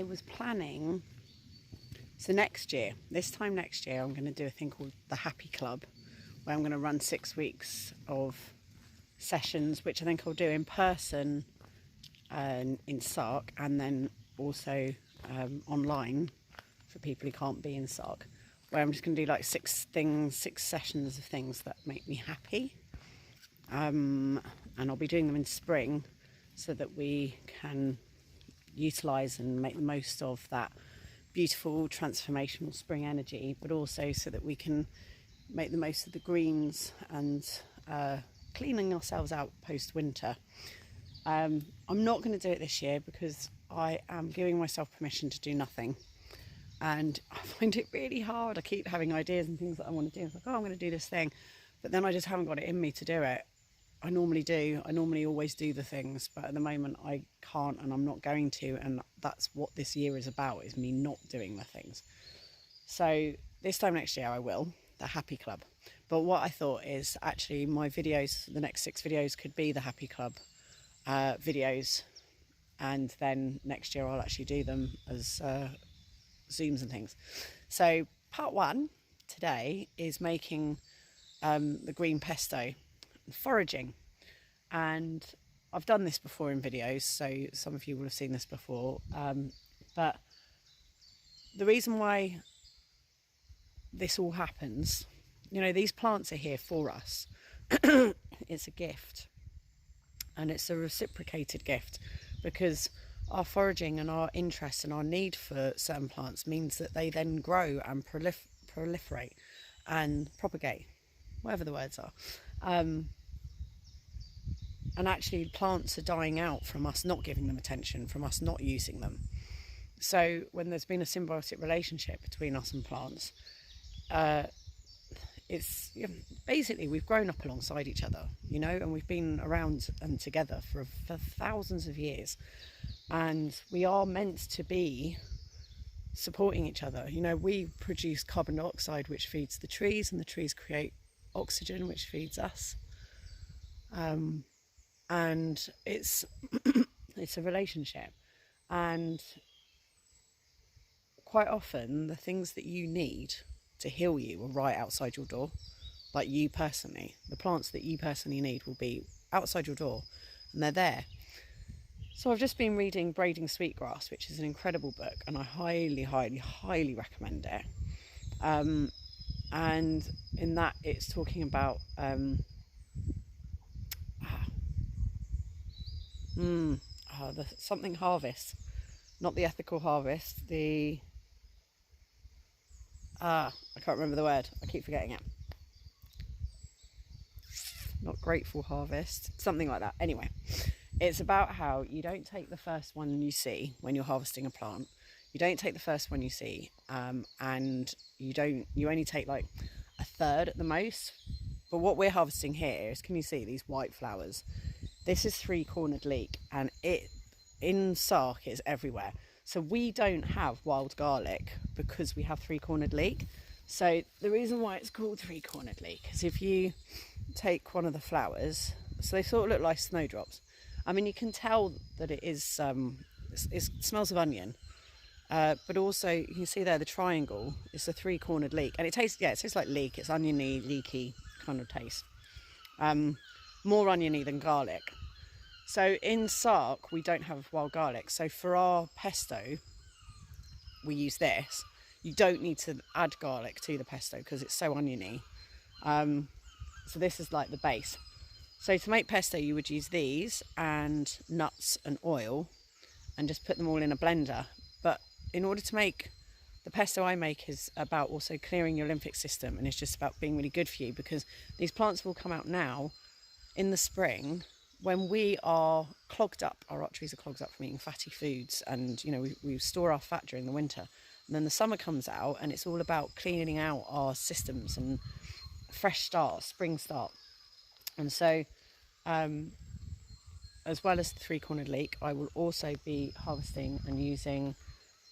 I was planning, so this time next year, I'm going to do a thing called the Happy Club, where I'm going to run 6 weeks of sessions, which I think I'll do in person in Sark, and then also online for people who can't be in Sark, where I'm just going to do like 6 sessions of things that make me happy. And I'll be doing them in spring so that we can utilise and make the most of that beautiful transformational spring energy, but also so that we can make the most of the greens and cleaning ourselves out post-winter. I'm not going to do it this year because I am giving myself permission to do nothing, and I find it really hard. I keep having ideas and things that I want to do. It's like, oh, I'm going to do this thing, but then I just haven't got it in me to do it. I normally do. I normally always do the things, but at the moment I can't, and I'm not going to, and that's what this year is about, is me not doing the things. So this time next year I will, the Happy Club. But what I thought is actually my videos, the next 6 videos could be the Happy Club videos, and then next year I'll actually do them as Zooms and things. So part 1 today is making the green pesto, foraging, and I've done this before in videos, so some of you will have seen this before, but the reason why this all happens, you know, these plants are here for us. It's a gift, and it's a reciprocated gift, because our foraging and our interest and our need for certain plants means that they then grow and proliferate and propagate, whatever the words are. And actually plants are dying out from us not giving them attention, from us not using them. So when there's been a symbiotic relationship between us and plants, it's basically we've grown up alongside each other, you know, and we've been around and together for thousands of years, and we are meant to be supporting each other. You know, we produce carbon dioxide, which feeds the trees, and the trees create oxygen, which feeds us. And it's it's a relationship, and quite often the things that you need to heal you are right outside your door. Like you personally, the plants that you personally need will be outside your door, and they're there. So I've just been reading Braiding Sweetgrass, which is an incredible book, and I highly recommend it. And in that it's talking about the something harvest, not the ethical harvest, I can't remember the word, I keep forgetting it. Not grateful harvest, something like that. Anyway, it's about how you don't take the first one you see when you're harvesting a plant. You don't take the first one you see, and you only take like a third at the most. But what we're harvesting here is, can you see these white flowers? This is 3-cornered leek, and it in Sark is everywhere. So we don't have wild garlic because we have 3-cornered leek. So the reason why it's called 3-cornered leek is if you take one of the flowers, so they sort of look like snowdrops. I mean, you can tell that it is, it smells of onion, but also you can see there the triangle is a 3-cornered leek, and it tastes like leek. It's oniony, leeky kind of taste. More oniony than garlic. So in Sark we don't have wild garlic, so for our pesto we use this. You don't need to add garlic to the pesto because it's so oniony. So this is like the base. So to make pesto you would use these and nuts and oil and just put them all in a blender. But in order to make the pesto I make is about also clearing your lymphatic system, and it's just about being really good for you, because these plants will come out now in the spring when we are clogged up. Our arteries are clogged up from eating fatty foods, and you know, we store our fat during the winter, and then the summer comes out and it's all about cleaning out our systems and fresh start, spring start. And so as well as the 3-cornered leek, I will also be harvesting and using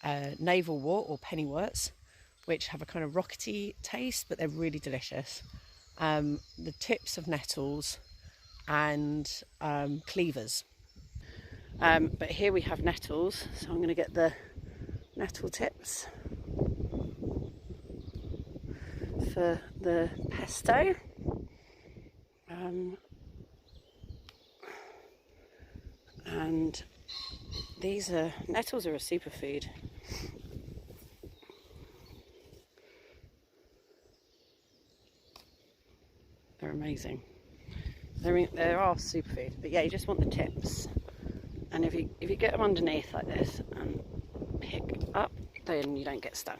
navalwort or pennyworts, which have a kind of rockety taste, but they're really delicious. The tips of nettles and cleavers. But here we have nettles, so I'm going to get the nettle tips for the pesto. And nettles are a superfood. They're amazing. They are superfood, but yeah, you just want the tips. And if you get them underneath like this and pick up, then you don't get stung.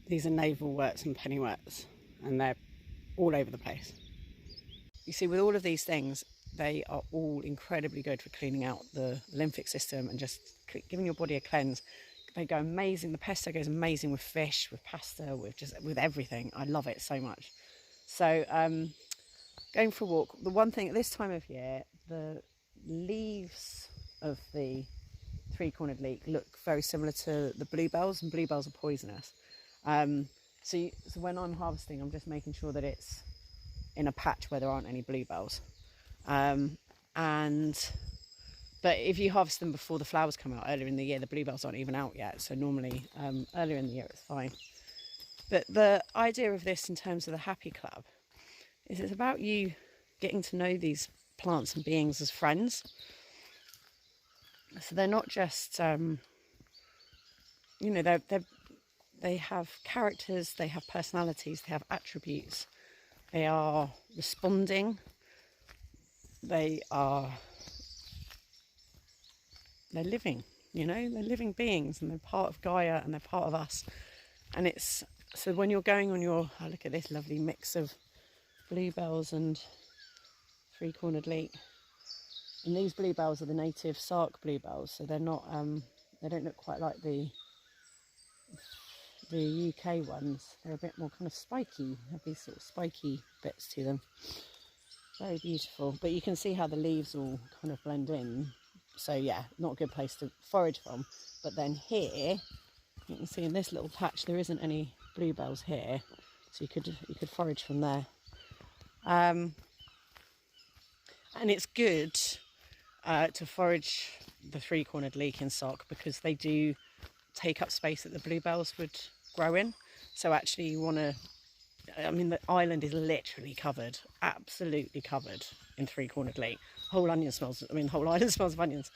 These are navalworts and pennyworts, and they're all over the place. You see, with all of these things, they are all incredibly good for cleaning out the lymphatic system and just giving your body a cleanse. They go amazing. The pesto goes amazing with fish, with pasta, with everything. I love it so much. So going for a walk. The one thing at this time of year, the leaves of the three-cornered leek look very similar to the bluebells, and bluebells are poisonous. So when I'm harvesting, I'm just making sure that it's in a patch where there aren't any bluebells. But if you harvest them before the flowers come out earlier in the year, the bluebells aren't even out yet. So normally earlier in the year it's fine. But the idea of this in terms of the Happy Club is it's about you getting to know these plants and beings as friends. So they're not just, they have characters, they have personalities, they have attributes. They are responding. They're living, they're living beings, and they're part of Gaia and they're part of us. And so when you're going on oh, look at this lovely mix of bluebells and three-cornered leek. And these bluebells are the native Sark bluebells, so they're not, they don't look quite like the UK ones. They're a bit more kind of spiky, have these sort of spiky bits to them. Very beautiful, but you can see how the leaves all kind of blend in. So yeah, not a good place to forage from. But then here, you can see in this little patch there isn't any bluebells here, so you could forage from there. And it's good to forage the three-cornered leek in Sark because they do take up space that the bluebells would grow in. So actually you want to, the island is literally covered, absolutely covered in three-cornered leek. The whole island smells of onions.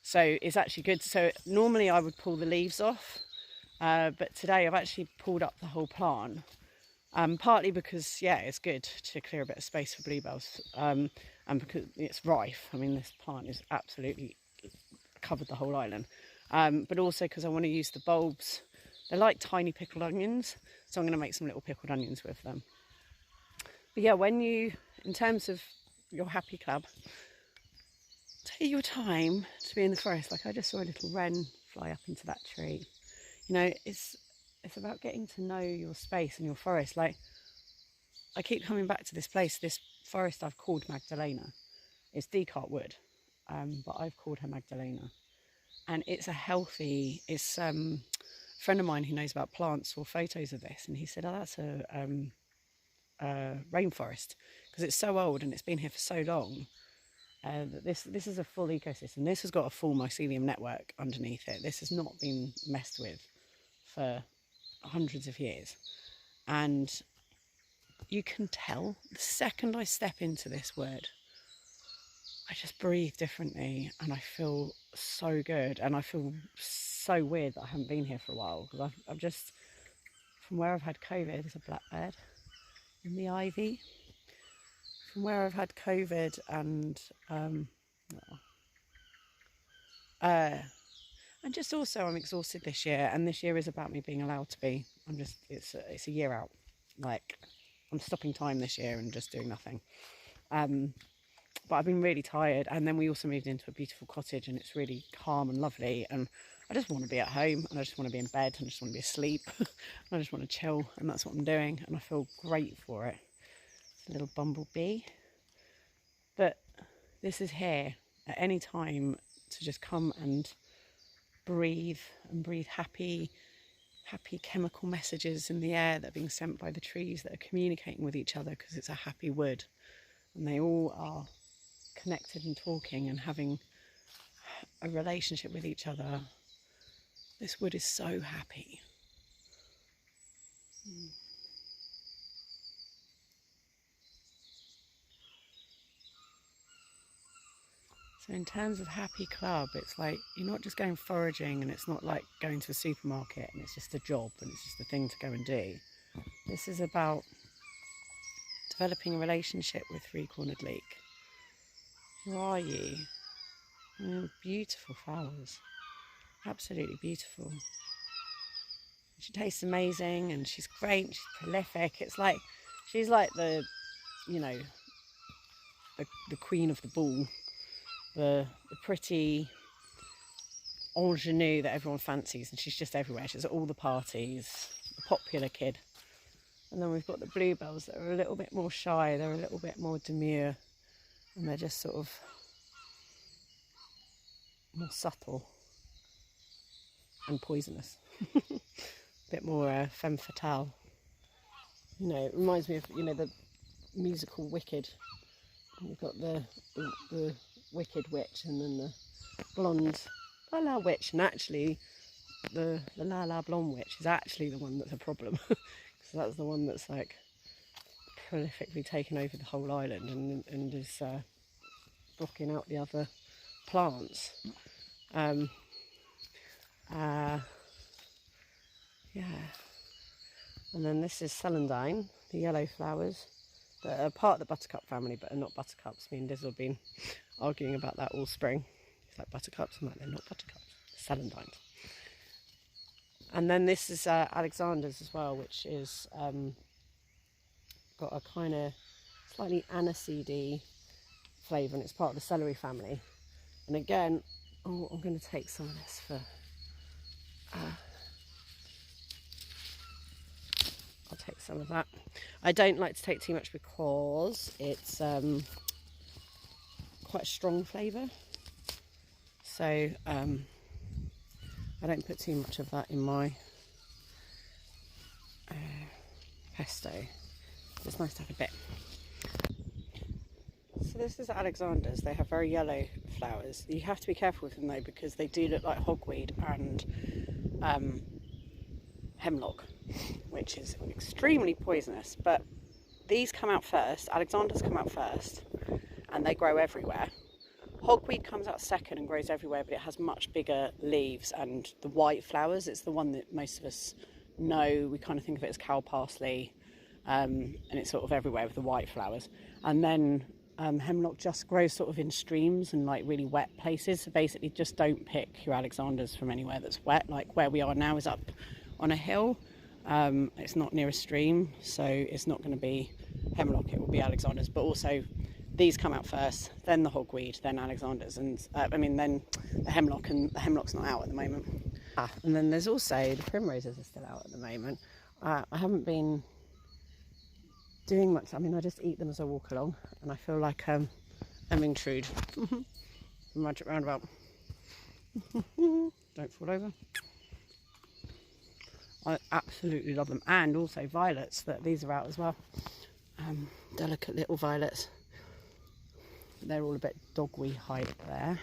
So it's actually good. So normally I would pull the leaves off, but today I've actually pulled up the whole plant. Partly because, yeah, it's good to clear a bit of space for bluebells, and because it's rife. This plant is absolutely covered the whole island. But also because I want to use the bulbs. They're like tiny pickled onions, so I'm going to make some little pickled onions with them. But yeah, in terms of your Happy Club, take your time to be in the forest. Like I just saw a little wren fly up into that tree. It's about getting to know your space and your forest. Like, I keep coming back to this place, this forest I've called Magdalena. It's decart wood, but I've called her Magdalena. And it's a friend of mine who knows about plants saw photos of this, and he said, oh, that's a rainforest, because it's so old and it's been here for so long. This is a full ecosystem. This has got a full mycelium network underneath it. This has not been messed with for hundreds of years, and you can tell the second I step into this wood, I just breathe differently and I feel so good, and I feel so weird that I haven't been here for a while, because I've just, from where I've had COVID, there's a blackbird in the ivy, from where I've had COVID and just also I'm exhausted this year, and this year is about me being allowed to be. It's a year out. Like, I'm stopping time this year and just doing nothing. But I've been really tired, and then we also moved into a beautiful cottage, and it's really calm and lovely, and I just want to be at home, and I just want to be in bed, and I just want to be asleep. I just want to chill, and that's what I'm doing, and I feel great for it. It's a little bumblebee. But this is here at any time to just come and breathe happy chemical messages in the air that are being sent by the trees that are communicating with each other, because it's a happy wood and they all are connected and talking and having a relationship with each other. This wood is so happy. So in terms of happy club, it's like you're not just going foraging, and it's not like going to a supermarket and it's just a job and it's just a thing to go and do. This is about developing a relationship with three-cornered leek. Who are you? Beautiful flowers, absolutely beautiful. She tastes amazing and she's great, she's prolific. It's like, she's like the, you know, the queen of the ball, the pretty ingenue that everyone fancies, and she's just everywhere. She's at all the parties, the popular kid. And then we've got the bluebells that are a little bit more shy, they're a little bit more demure, and they're just sort of more subtle and poisonous. A bit more femme fatale. You know, it reminds me of, you know, the musical Wicked. You've got the wicked witch and then the blonde la la witch, and actually the la la blonde witch is actually the one that's a problem, because that's the one that's like prolifically taken over the whole island and is blocking out the other plants. Yeah, and then this is celandine, the yellow flowers that are part of the buttercup family but are not buttercups. Me and Dizzle have been arguing about that all spring. It's like buttercups, I'm like, they're not buttercups, celandines. And then this is Alexander's as well, which is got a kind of slightly aniseedy flavour, and it's part of the celery family. And again, I'm going to take some of this for I'll take some of that. I don't like to take too much because it's quite a strong flavour, so I don't put too much of that in my pesto. It's nice to have a bit. So this is Alexander's. They have very yellow flowers. You have to be careful with them though, because they do look like hogweed and hemlock, which is extremely poisonous. But these come out first. Alexander's come out first, and they grow everywhere. Hogweed comes out second and grows everywhere, but it has much bigger leaves and the white flowers. It's the one that most of us know. We kind of think of it as cow parsley, and it's sort of everywhere with the white flowers. And then hemlock just grows sort of in streams and like really wet places. So basically just don't pick your Alexanders from anywhere that's wet. Like where we are now is up on a hill. It's not near a stream, so it's not going to be hemlock, it will be Alexanders. But also these come out first, then the hogweed, then Alexanders, and then the hemlock, and the hemlock's not out at the moment. And then there's also the primroses are still out at the moment. I haven't been doing much. I mean, I just eat them as I walk along, and I feel like I'm intrude. Magic roundabout. Don't fall over. I absolutely love them. And also violets, that these are out as well. Delicate little violets. They're all a bit doggy height there.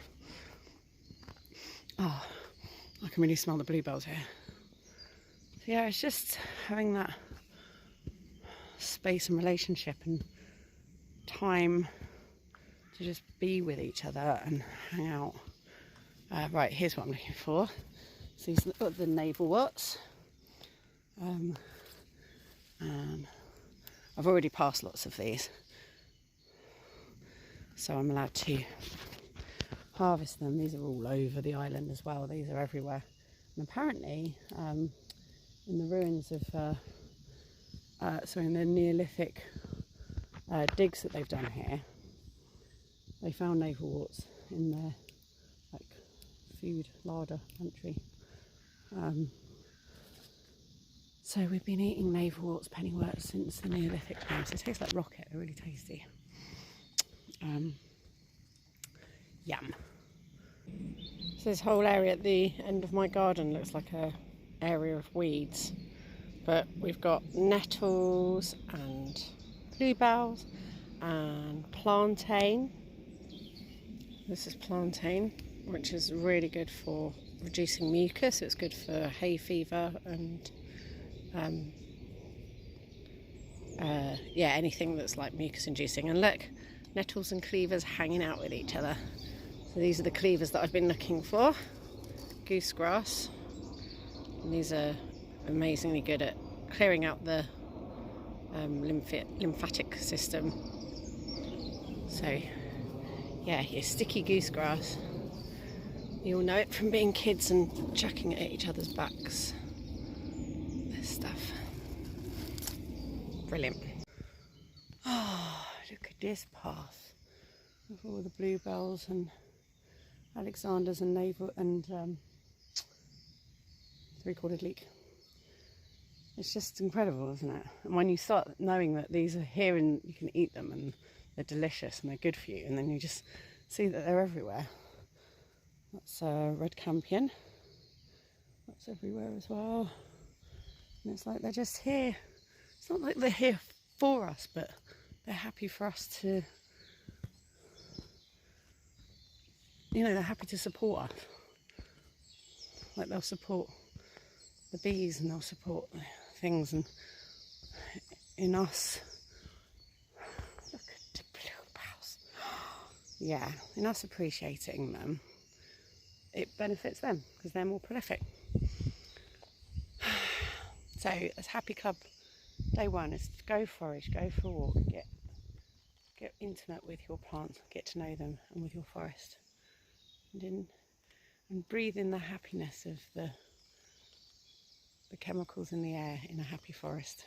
Oh, I can really smell the bluebells here. So yeah, it's just having that space and relationship and time to just be with each other and hang out. Right, here's what I'm looking for. So these are the navalworts. I've already passed lots of these, so I'm allowed to harvest them. These are all over the island as well. These are everywhere. And apparently, in the ruins of, in the Neolithic digs that they've done here, they found navalworts in their food larder pantry. So we've been eating navalworts, pennyworts since the Neolithic times. They taste like rocket, they're really tasty. Yum. So this whole area at the end of my garden looks like a area of weeds, but we've got nettles and bluebells and plantain. This is plantain. which is really good for reducing mucus. It's good for hay fever and yeah, anything that's like mucus inducing. And look, nettles and cleavers hanging out with each other. So these are the cleavers that I've been looking for. Goosegrass. And these are amazingly good at clearing out the lymphatic system. So yeah, your sticky goosegrass. You'll know it from being kids and chucking it at each other's backs. This stuff. Brilliant. Oh, look at this path with all the bluebells and Alexanders and navel and three-quartered leek. It's just incredible, isn't it? And when you start knowing that these are here and you can eat them and they're delicious and they're good for you, and then you just see that they're everywhere. That's red campion. That's everywhere as well. And it's like they're just here. It's not like they're here for us, but they're happy for us to, you know, they're happy to support us. Like they'll support the bees and they'll support things, and in us, look at the bluebells. Yeah, in us appreciating them, it benefits them because they're more prolific. So as Happy Club day one is go forage, go for a walk, get intimate with your plants, get to know them, and with your forest, and breathe in the happiness of the chemicals in the air in a happy forest.